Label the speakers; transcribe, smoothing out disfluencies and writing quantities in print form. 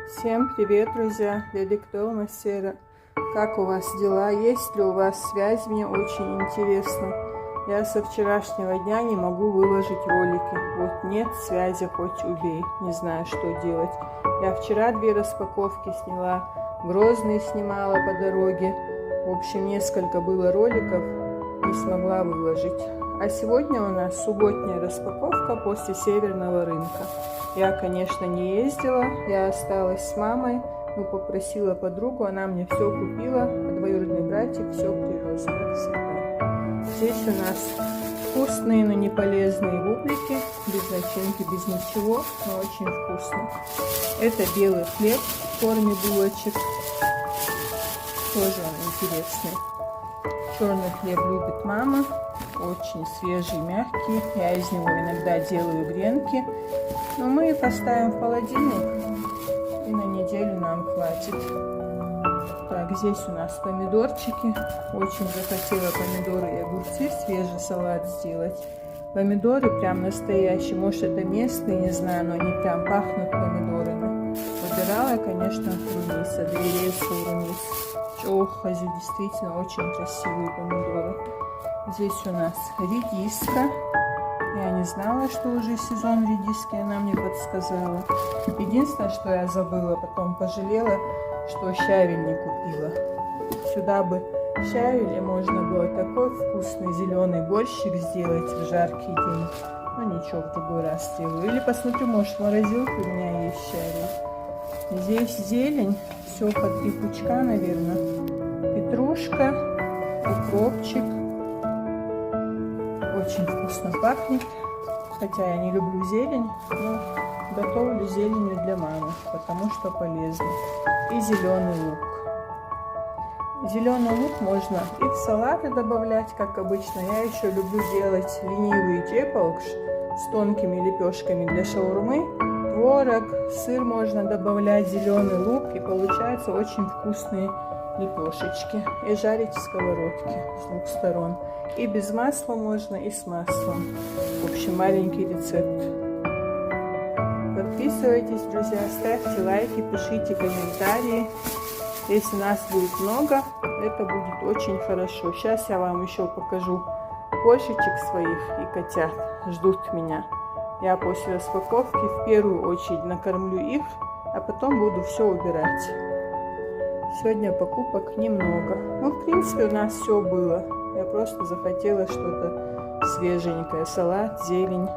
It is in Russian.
Speaker 1: Всем привет, друзья! Дядя Кто Сера. Как у вас дела? Есть ли у вас связь? Мне очень интересно. Я со вчерашнего дня не могу выложить ролики. Вот нет связи, хоть убей. Не знаю, что делать. Я вчера 2 распаковки сняла. Грозный снимала по дороге. В общем, несколько было роликов. Не смогла выложить. А сегодня у нас субботняя распаковка после Северного рынка. Я, конечно, не ездила, я осталась с мамой, но попросила подругу, она мне все купила, а двоюродный братик все привез, как всегда. Здесь у нас вкусные, но не полезные бублики, без начинки, без ничего, но очень вкусно. Это белый хлеб в форме булочек, тоже он интересный. Черный хлеб любит мама, очень свежий, мягкий. Я из него иногда делаю гренки, но мы поставим в холодильник, и на неделю нам хватит. Так, здесь у нас помидорчики. Очень захотела помидоры и огурцы, свежий салат сделать. Помидоры прям настоящие, может это местные, не знаю, но они прям пахнут помидорами. Выбирала я, конечно, Румиса, Древесу Румис. Чохази, действительно очень красивые помидоры. Здесь у нас редиска. Я не знала, что уже сезон редиски, она мне подсказала. Единственное, что я забыла, потом пожалела, что щавель не купила. Сюда бы щавель, и можно было такой вкусный зеленый борщик сделать в жаркий день. Но ничего, в другой раз сделаю. Или посмотрю, может, в морозилке у меня есть щавель. Здесь зелень, все по 3 пучка, наверное. Петрушка, укропчик. Очень вкусно пахнет, хотя я не люблю зелень, но готовлю зеленью для мамы, потому что полезно. И зеленый лук. Зеленый лук можно и в салаты добавлять, как обычно. Я еще люблю делать ленивый чепалкш с тонкими лепешками для шаурмы. Творог, сыр можно добавлять, зеленый лук, и получаются очень вкусные лепешечки. И жарить в сковородке с 2 сторон. И без масла можно, и с маслом. В общем, маленький рецепт. Подписывайтесь, друзья, ставьте лайки, пишите комментарии. Если нас будет много, это будет очень хорошо. Сейчас я вам еще покажу кошечек своих и котят. Ждут меня. Я после распаковки в первую очередь накормлю их, а потом буду все убирать. Сегодня покупок немного. Ну, в принципе, у нас все было. Я просто захотела что-то свеженькое. Салат, зелень.